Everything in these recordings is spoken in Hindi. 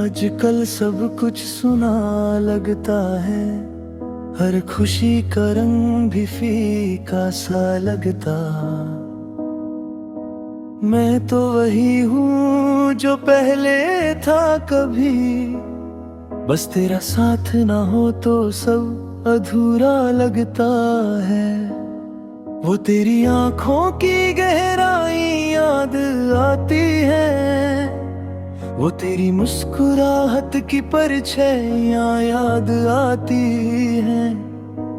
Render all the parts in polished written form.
आजकल सब कुछ सुना लगता है, हर खुशी का रंग भी फीका सा लगता। मैं तो वही हूँ जो पहले था कभी, बस तेरा साथ ना हो तो सब अधूरा लगता है। वो तेरी आंखों की गहराई याद आती है, वो तेरी मुस्कुराहट की परछाइयाँ याद आती हैं।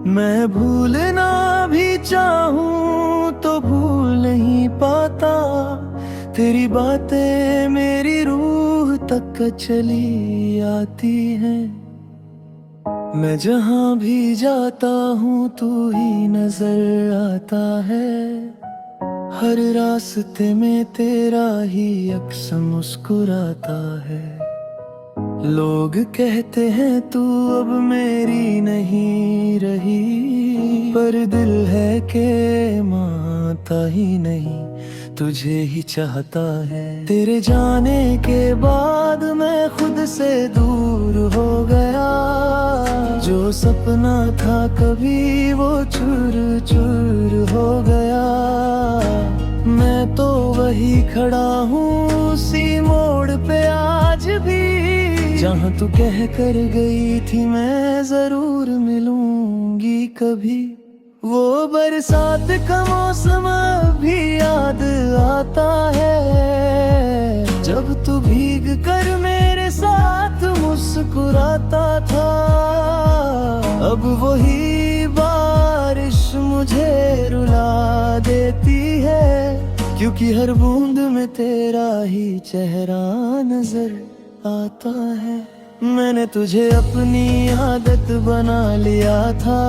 मैं भूलना भी चाहूँ तो भूल नहीं पाता, तेरी बातें मेरी रूह तक चली आती हैं। मैं जहाँ भी जाता हूँ तू ही नजर आता है, हर रास्ते में तेरा ही अक्स मुस्कुराता है। लोग कहते हैं तू अब मेरी नहीं रही, पर दिल है के मानता ही नहीं, तुझे ही चाहता है। तेरे जाने के बाद मैं खुद से दूर हो गया, जो सपना था कभी वो चूर चूर हो गया। मैं तो वही खड़ा हूँ उसी मोड़ पे आज भी, जहाँ तू कह कर गई थी मैं जरूर मिलूंगी कभी। वो बरसात का मौसम भी याद आता है, जब तू भीग कर मेरे साथ मुस्कुराता था। अब वही बारिश मुझे रुला देती है, क्योंकि हर बूंद में तेरा ही चेहरा नजर आता है। मैंने तुझे अपनी आदत बना लिया था,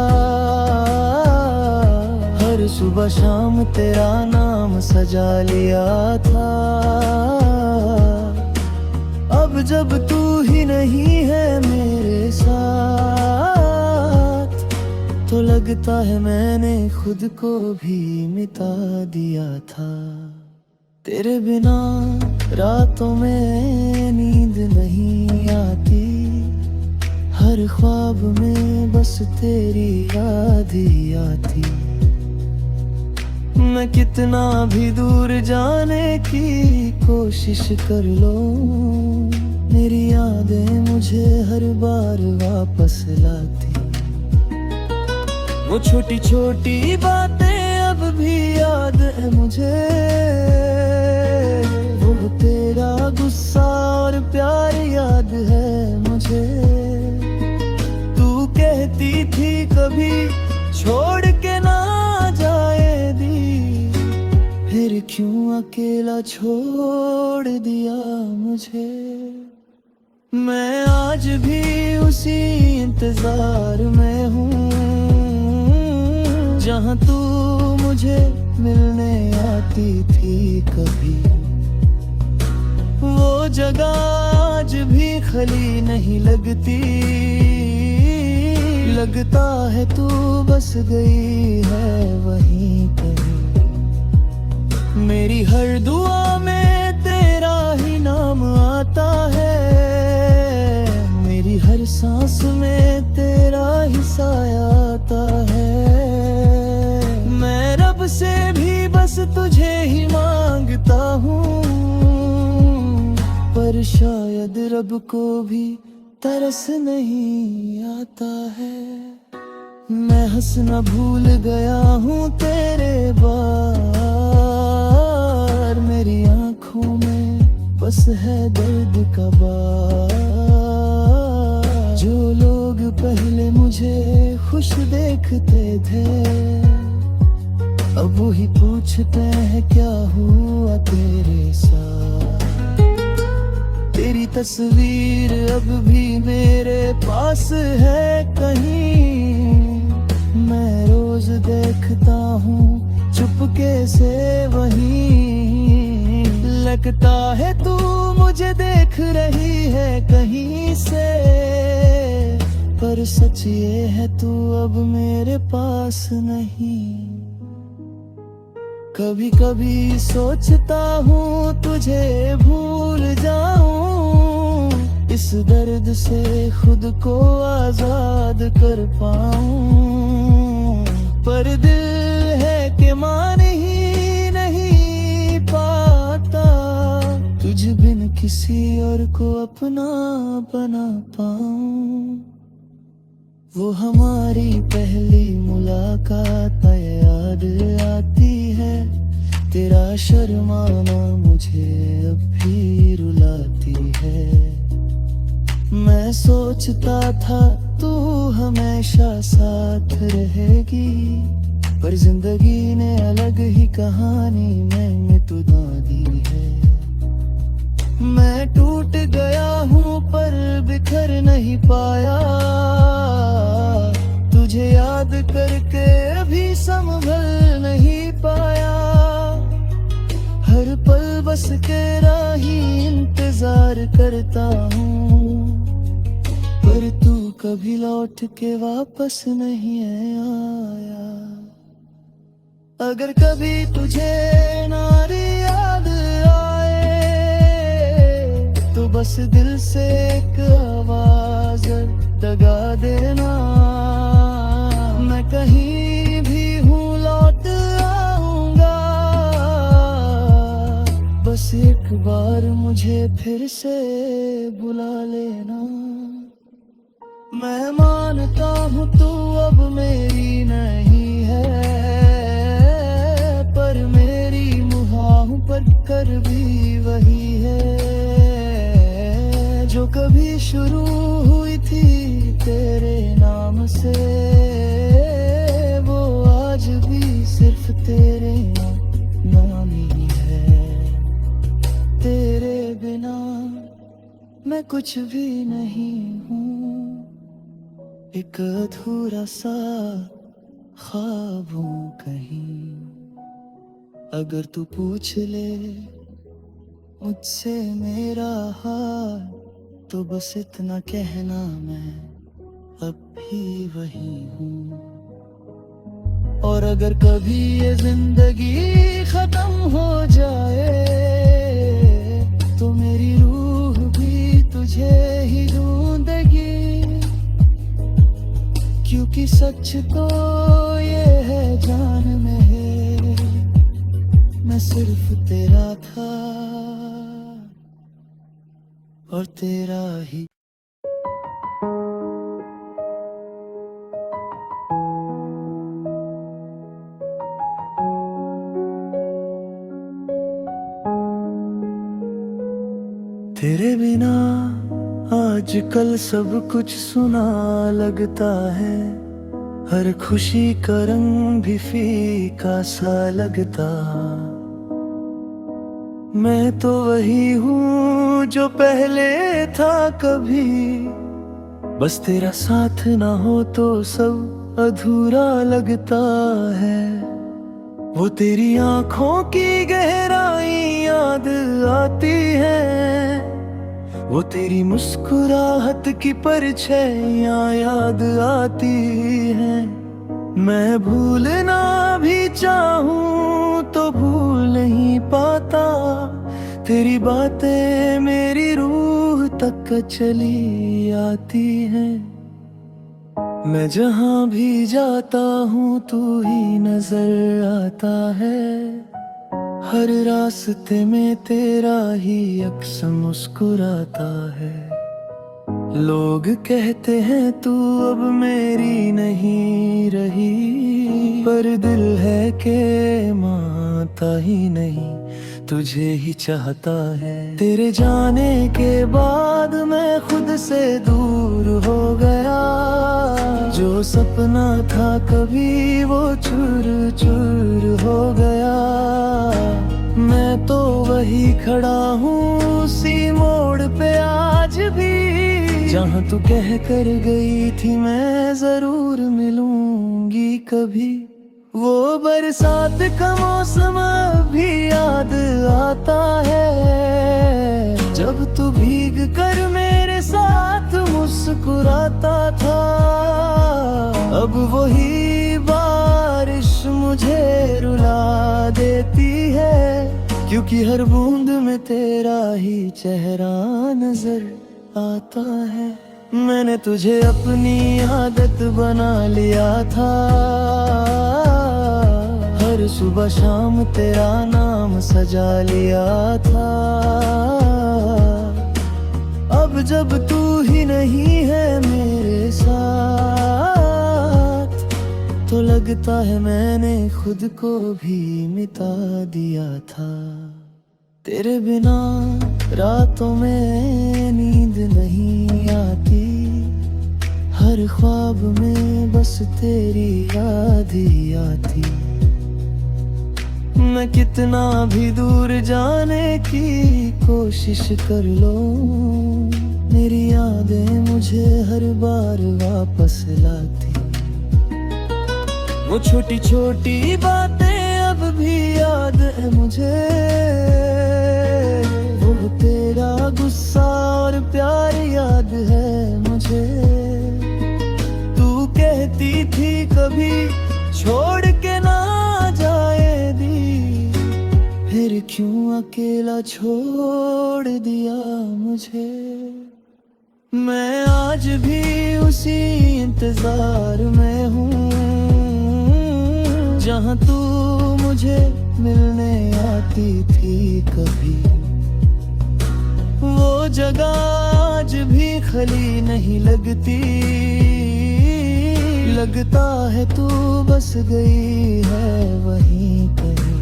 हर सुबह शाम तेरा नाम सजा लिया था। अब जब तू ही नहीं है मेरे साथ, तो लगता है मैंने खुद को भी मिटा दिया था। तेरे बिना रातों में नींद नहीं आती, हर ख्वाब में बस तेरी याद ही आती। मैं कितना भी दूर जाने की कोशिश कर लूं, मेरी यादें मुझे हर बार वापस लाती। वो छोटी छोटी बातें अब भी याद है मुझे, वो तेरा गुस्सा और प्यार याद है मुझे। तू कहती थी कभी छोड़ के ना जाएगी, फिर क्यों अकेला छोड़ दिया मुझे। मैं आज भी उसी इंतजार में हूँ, जहाँ तू मुझे मिलने आती थी कभी। वो जगह आज भी खाली नहीं लगती, लगता है तू बस गई है वहीं कहीं। मेरी हर दुआ में तेरा ही नाम आता है, मेरी हर सांस में तेरा ही साया आता है। मैं रब से भी बस तुझे ही मांगता हूँ, पर शायद रब को भी तरस नहीं आता है। मैं हंसना भूल गया हूँ तेरे बार, मेरी आंखों में बस है दर्द का बार। जो लोग पहले मुझे खुश देखते थे, अब वही पूछते हैं क्या हुआ तेरे साथ। तेरी तस्वीर अब भी मेरे पास है कहीं, मैं रोज देखता हूँ चुपके से वहीं। लगता है तू मुझे देख रही है कहीं से, पर सच ये है तू अब मेरे पास नहीं। कभी कभी सोचता हूँ तुझे भूल जाऊं, इस इस दर्द से खुद को आजाद कर पाऊं, पर दिल है कि मान ही नहीं पाता, तुझ बिन किसी और को अपना बना पाऊं। वो हमारी पहली मुलाकात याद आती है, तेरा शर्माना मुझे अब भी रुलाती है। मैं सोचता था तू हमेशा साथ रहेगी, पर जिंदगी ने अलग ही कहानी में तुदा दी है। मैं टूट गया हूँ पर बिखर नहीं पाया, तुझे याद करके अभी संभल नहीं पाया। हर पल बस तेरा ही इंतजार करता हूँ, पर तू कभी लौट के वापस नहीं आया। अगर कभी तुझे नारी याद आए, तो बस दिल से एक आवाज लगा देना। मैं कहीं भी हूँ लौट आऊंगा, बस एक बार मुझे फिर से बुला लेना। मैं मानता हूँ तू अब मेरी नहीं है, पर मेरी मुहां पर कर भी वही है, जो कभी शुरू हुई थी तेरे नाम से, वो आज भी सिर्फ तेरे नाम ही है। तेरे बिना मैं कुछ भी नहीं हूँ, एक अधूरा सा ख्वाब हूँ कहीं। अगर तू पूछ ले मुझसे मेरा हाल, तो बस इतना कहना मैं अब भी वही हूँ। और अगर कभी ये जिंदगी खत्म हो जाए, तो मेरी रूह भी तुझे ही ढूंढेगी, क्योंकि सच तो ये है जान में है, मैं सिर्फ तेरा था और तेरा ही। तेरे बिना आजकल सब कुछ सुना लगता है, हर खुशी का रंग भी फीका सा लगता। मैं तो वही हूँ जो पहले था कभी, बस तेरा साथ ना हो तो सब अधूरा लगता है। वो तेरी आंखों की गहराई याद आती है, वो तेरी मुस्कुराहट की परछाइयाँ याद आती हैं। मैं भूलना भी चाहूँ तो भूल नहीं पाता, तेरी बातें मेरी रूह तक चली आती हैं। मैं जहाँ भी जाता हूँ तू ही नजर आता है, हर रास्ते में तेरा ही अक्स मुस्कुराता है। लोग कहते हैं तू अब मेरी नहीं रही, पर दिल है के मानता ही नहीं, तुझे ही चाहता है। तेरे जाने के बाद मैं खुद से दूर हो गया, जो सपना था कभी वो चूर चूर हो गया। मैं तो वही खड़ा हूँ उसी मोड़ पे आज भी, जहाँ तू कह कर गई थी मैं जरूर मिलूंगी कभी। वो बरसात का मौसम भी याद आता है, जब तू भीग कर मेरे साथ मुस्कुराता था। अब वही बारिश मुझे रुला देती है, क्योंकि हर बूंद में तेरा ही चेहरा नजर आता है। मैंने तुझे अपनी आदत बना लिया था, हर सुबह शाम तेरा नाम सजा लिया था। अब जब तू ही नहीं है मेरे साथ, तो लगता है मैंने खुद को भी मिटा दिया था। तेरे बिना रातों में नींद नहीं आती, हर ख्वाब में बस तेरी याद ही आती। मैं कितना भी दूर जाने की कोशिश कर लूं, मेरी यादें मुझे हर बार वापस लाती। वो छोटी छोटी बातें अब भी याद है मुझे, वो तेरा गुस्सा और प्यार याद है मुझे। तू कहती थी कभी छोड़ के ना जाएगी, फिर क्यों अकेला छोड़ दिया मुझे। मैं आज भी उसी इंतजार में हूँ, जहाँ तू मुझे मिलने आती थी कभी। वो जगह आज भी खाली नहीं लगती, लगता है तू बस गई है वहीं कहीं।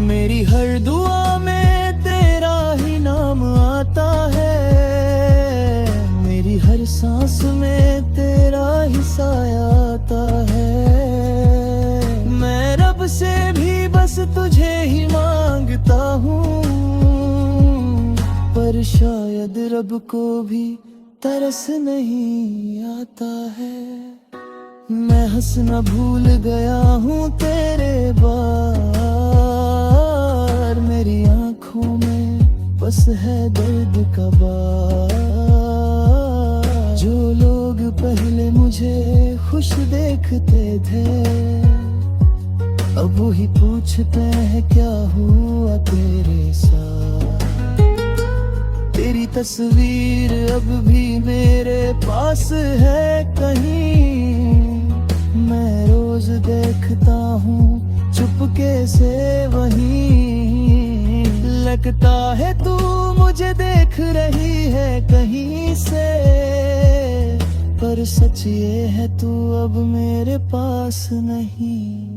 मेरी हर दुआ में तेरा ही नाम आता है, मेरी हर सांस में तेरा ही साया आता है। मैं रब से भी बस तुझे ही मांगता हूँ, पर शायद रब को भी तरस नहीं आता है। मैं हंसना भूल गया हूँ तेरे बार, मेरी आँखों में बस है दर्द का बार। जो लोग पहले मुझे खुश देखते थे, अब वही पूछते हैं क्या हुआ तेरे साथ। तेरी तस्वीर अब भी मेरे पास है कहीं, मैं रोज देखता हूँ चुपके से वहीं। लगता है तू मुझे देख रही है कहीं से, पर सच ये है तू अब मेरे पास नहीं।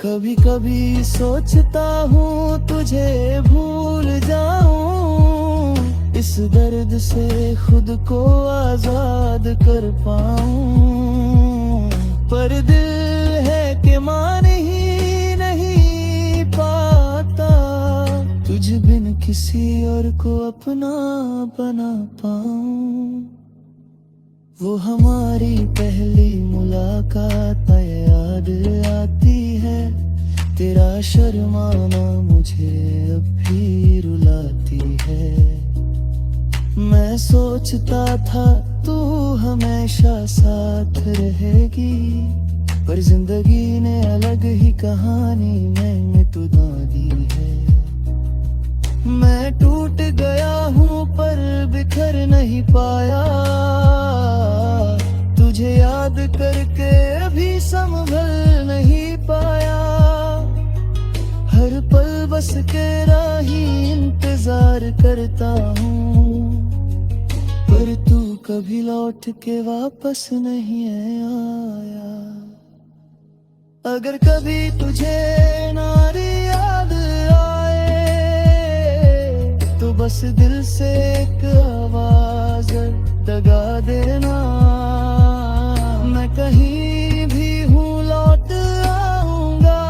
कभी कभी सोचता हूँ तुझे भूल जाऊं, इस दर्द से खुद को आजाद कर पाऊं। पर दिल है कि मान ही नहीं पाता, तुझ बिन किसी और को अपना बना पाऊं। वो हमारी पहली मुलाकात याद आती है, तेरा शर्माना मुझे अब भी रुलाती है। मैं सोचता था तू हमेशा साथ रहेगी, पर जिंदगी ने अलग ही कहानी में तुदा दी है। मैं टूट गया हूँ पर बिखर नहीं पाया, तुझे याद करके अभी संभल नहीं पाया। हर पल बस तेरा ही इंतजार करता हूँ, पर तू कभी लौट के वापस नहीं आया। अगर कभी तुझे नारी याद आए, तो बस दिल से एक आवाज लगा देना। मैं कहीं भी हूँ लौट आऊंगा,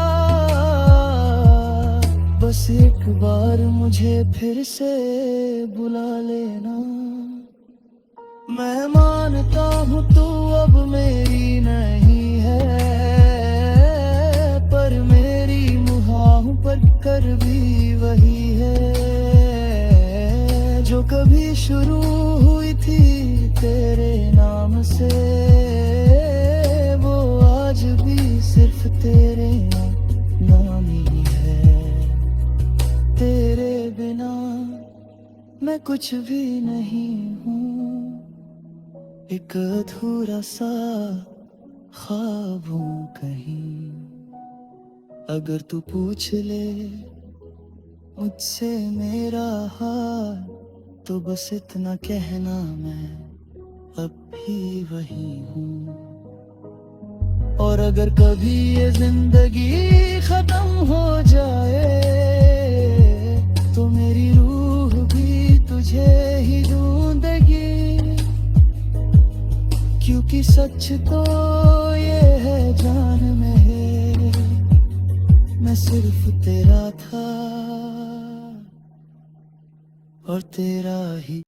बस एक बार मुझे फिर से बुला लेना। मैं मानता हूँ तू अब मेरी नहीं है, पर मेरी मुहाहों पर कर भी वही है जो कभी शुरू हुई थी तेरे नाम से। वो आज भी सिर्फ तेरे नाम ही है। तेरे बिना मैं कुछ भी नहीं हूँ, एक अधूरा सा ख्वाब हूँ कहीं। अगर तू पूछ ले मुझसे मेरा हाल, तो बस इतना कहना मैं अब भी वही हूँ। और अगर कभी ये जिंदगी खत्म हो जाए, तो मेरी रूह भी तुझे ही ढूंढेगी, क्योंकि सच तो ये है जान में है, मैं सिर्फ तेरा था और तेरा ही।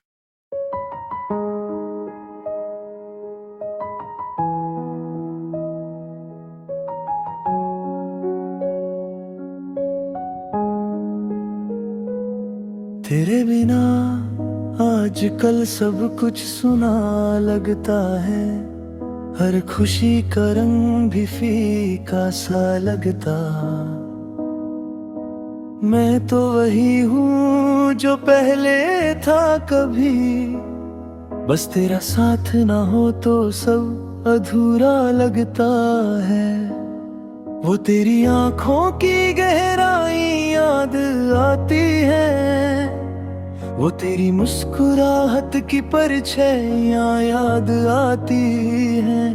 तेरे बिना आजकल सब कुछ सुना लगता है, हर खुशी का रंग भी फीका सा लगता। मैं तो वही हूँ जो पहले था कभी, बस तेरा साथ ना हो तो सब अधूरा लगता है। वो तेरी आंखों की गहराई याद आती है, वो तेरी मुस्कुराहट की परछाइयाँ याद आती हैं।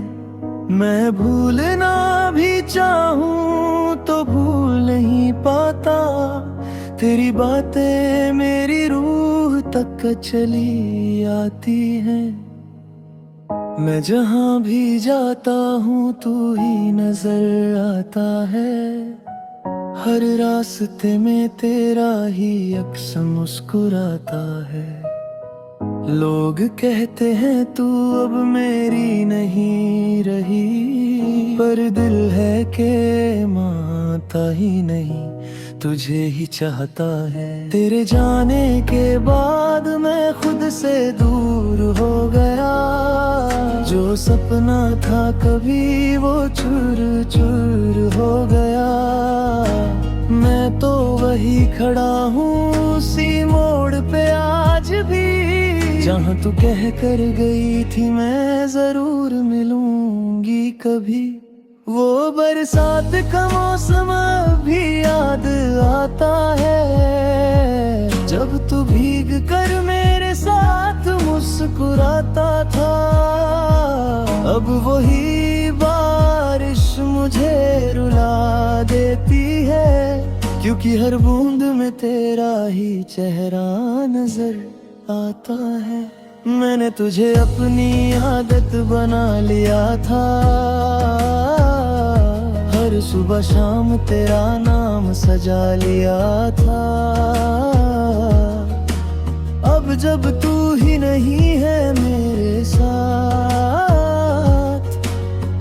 मैं भूलना भी चाहूँ तो भूल नहीं पाता, तेरी बातें मेरी रूह तक चली आती हैं। मैं जहाँ भी जाता हूँ तू ही नजर आता है, हर रास्ते में तेरा ही अक्स मुस्कुराता है। लोग कहते हैं तू अब मेरी नहीं रही, पर दिल है के मानता ही नहीं, तुझे ही चाहता है। तेरे जाने के बाद मैं खुद से दूर हो गया, जो सपना था कभी वो चूर चूर हो गया। मैं तो वही खड़ा हूँ उसी मोड़ पे आज भी, जहाँ तू कह कर गई थी मैं जरूर मिलूंगी कभी। वो बरसात का मौसम भी याद आता है, जब तू भीग कर मेरे साथ मुस्कुराता था। अब वही बारिश मुझे रुला देती है, क्योंकि हर बूंद में तेरा ही चेहरा नजर आता है। मैंने तुझे अपनी आदत बना लिया था, हर सुबह शाम तेरा नाम सजा लिया था। अब जब तू ही नहीं है मेरे साथ,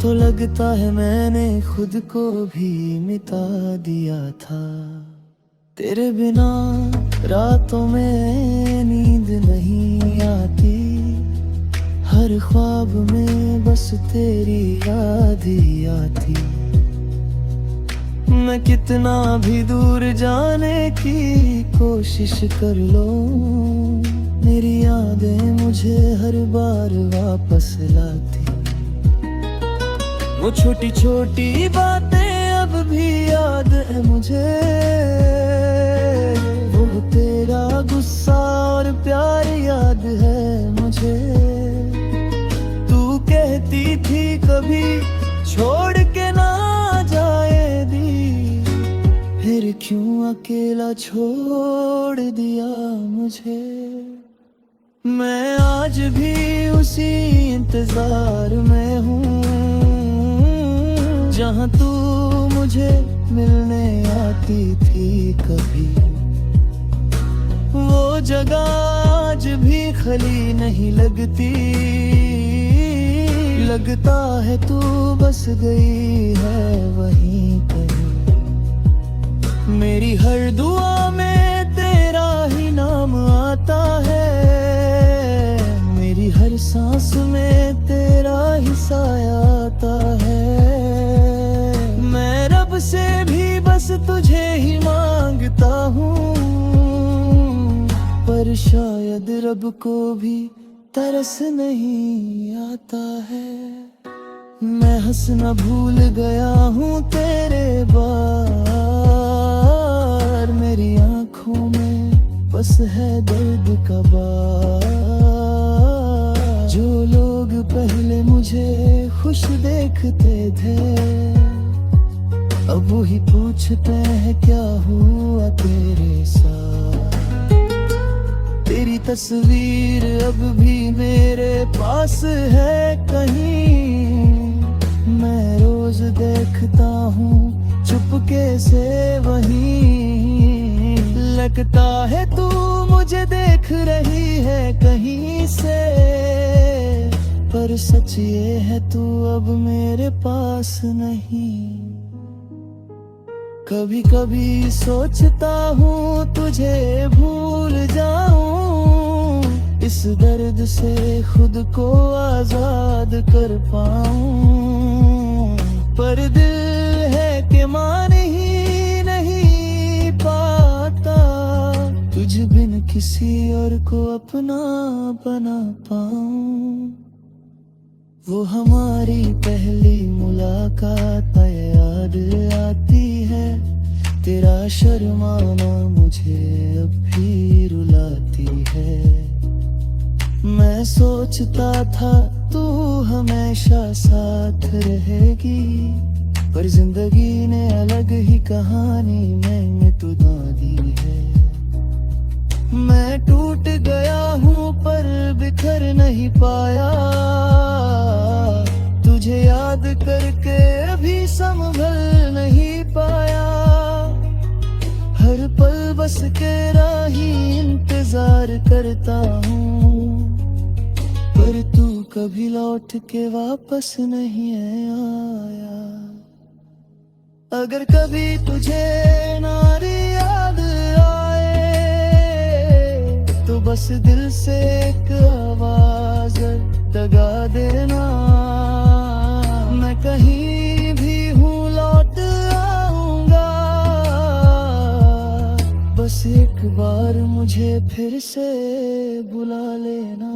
तो लगता है मैंने खुद को भी मिटा दिया था। तेरे बिना रातों में नींद नहीं आती, हर ख्वाब में बस तेरी याद ही आती। मैं कितना भी दूर जाने की कोशिश कर लूं, मेरी यादें मुझे हर बार वापस लाती। वो छोटी छोटी बातें अब भी याद है मुझे, वो तेरा गुस्सा और प्यार याद है मुझे। तू कहती थी कभी छोड़ के ना जाएगी, फिर क्यों अकेला छोड़ दिया मुझे। मैं आज भी उसी इंतजार में हूँ, जहाँ तू मुझे मिलने आती थी कभी। वो जगह आज भी खाली नहीं लगती, लगता है तू बस गई है वहीं कहीं। मेरी हर दुआ में तेरा ही नाम आता है, मेरी हर सांस में तेरा ही साया आता है। मैं रब से भी बस तुझे ही मांगता हूँ, पर शायद रब को भी तरस नहीं आता है। मैं हंसना भूल गया हूँ तेरे बार, मेरी आंखों में बस है दर्द का बार। जो लोग पहले मुझे खुश देखते थे, अब वही पूछते हैं क्या हुआ तेरे साथ। तेरी तस्वीर अब भी मेरे पास है कहीं, मैं रोज देखता हूँ चुपके से वहीं। लगता है तू मुझे देख रही है कहीं से, पर सच ये है तू अब मेरे पास नहीं। कभी कभी सोचता हूँ तुझे भूल जाऊं, इस दर्द से खुद को आजाद कर पाऊं। पर दिल है कि मान ही नहीं पाता, तुझ बिन किसी और को अपना बना पाऊं। वो हमारी पहली मुलाकात याद आती है, तेरा शर्माना मुझे अब भी रुलाती है। मैं सोचता था तू हमेशा साथ रहेगी, पर जिंदगी ने अलग ही कहानी में तुदा दी है। मैं टूट गया हूँ पर बिखर नहीं पाया, तुझे याद करके अभी संभल नहीं पाया। हर पल बस तेरा ही इंतजार करता हूँ, पर तू कभी लौट के वापस नहीं आया। अगर कभी तुझे नारी याद आए, तो बस दिल से एक आवाज लगा देना। मैं कहीं भी हूँ लौट आऊंगा, बस एक बार मुझे फिर से बुला लेना।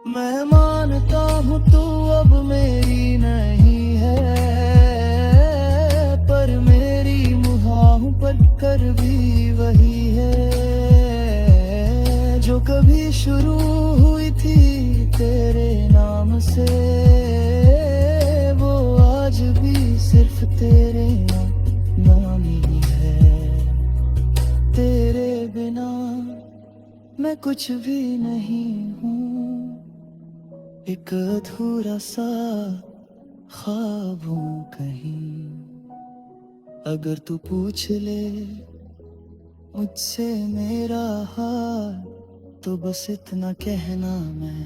मैं मानता हूँ तू अब मेरी नहीं है, पर मेरी मुहां पर कर भी वही है। जो कभी शुरू हुई थी तेरे नाम से, वो आज भी सिर्फ तेरे नाम ही है। तेरे बिना मैं कुछ भी नहीं हूँ, एक अधूरा सा ख्वाब हूँ कहीं। अगर तू पूछ ले मुझसे मेरा हाल, तो बस इतना कहना मैं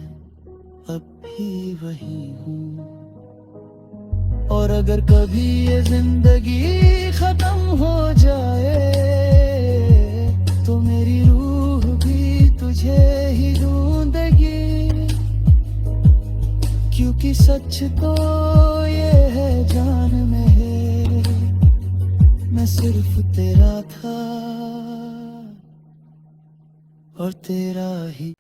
अब भी वही हूँ। और अगर कभी ये जिंदगी खत्म हो जाए, तो मेरी रूह भी तुझे ही ढूंढेगी। क्योंकि सच तो ये है जान में है, मैं सिर्फ तेरा था और तेरा ही।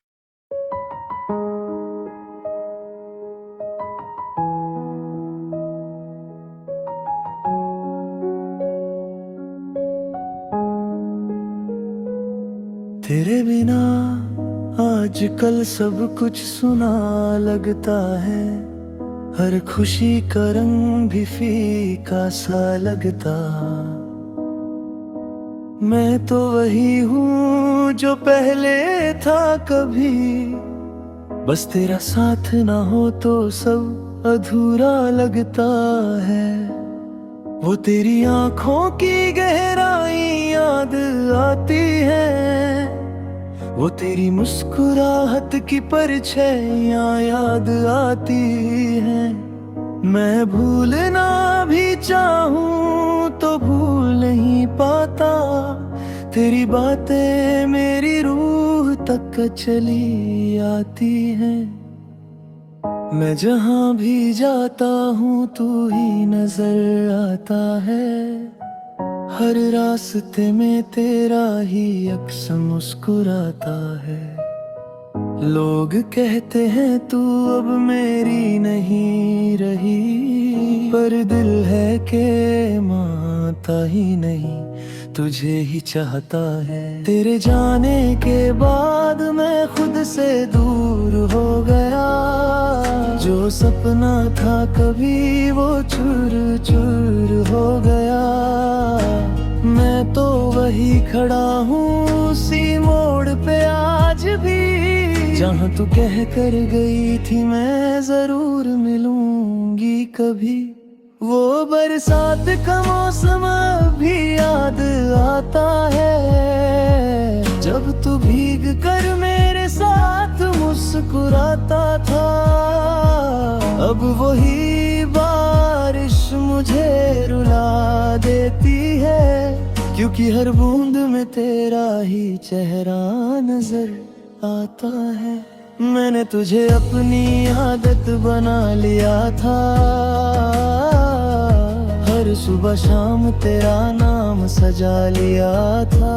तेरे बिना आजकल सब कुछ सुना लगता है, हर खुशी का रंग भी फीका सा लगता। मैं तो वही हूँ जो पहले था कभी, बस तेरा साथ ना हो तो सब अधूरा लगता है। वो तेरी आंखों की गहराई याद आती है, वो तेरी मुस्कुराहट की परछाइयाँ याद आती हैं। मैं भूलना भी चाहूँ तो भूल नहीं पाता, तेरी बातें मेरी रूह तक चली आती हैं। मैं जहाँ भी जाता हूँ तू ही नजर आता है, हर रास्ते में तेरा ही अक्स मुस्कुराता है। लोग कहते हैं तू अब मेरी नहीं रही, पर दिल है के मानता ही नहीं, तुझे ही चाहता है। तेरे जाने के बाद मैं खुद से दूर हो गया, जो सपना था कभी वो चूर चूर हो गया। मैं तो वही खड़ा हूँ उसी मोड़ पे आज भी, जहाँ तू कह कर गई थी मैं जरूर मिलूंगी कभी। वो बरसात का मौसम भी याद आता है, जब तू भीग कर मेरे साथ मुस्कुराता था। अब वही बारिश मुझे रुला देती है, क्योंकि हर बूंद में तेरा ही चेहरा नजर आता है। मैंने तुझे अपनी आदत बना लिया था, हर सुबह शाम तेरा नाम सजा लिया था।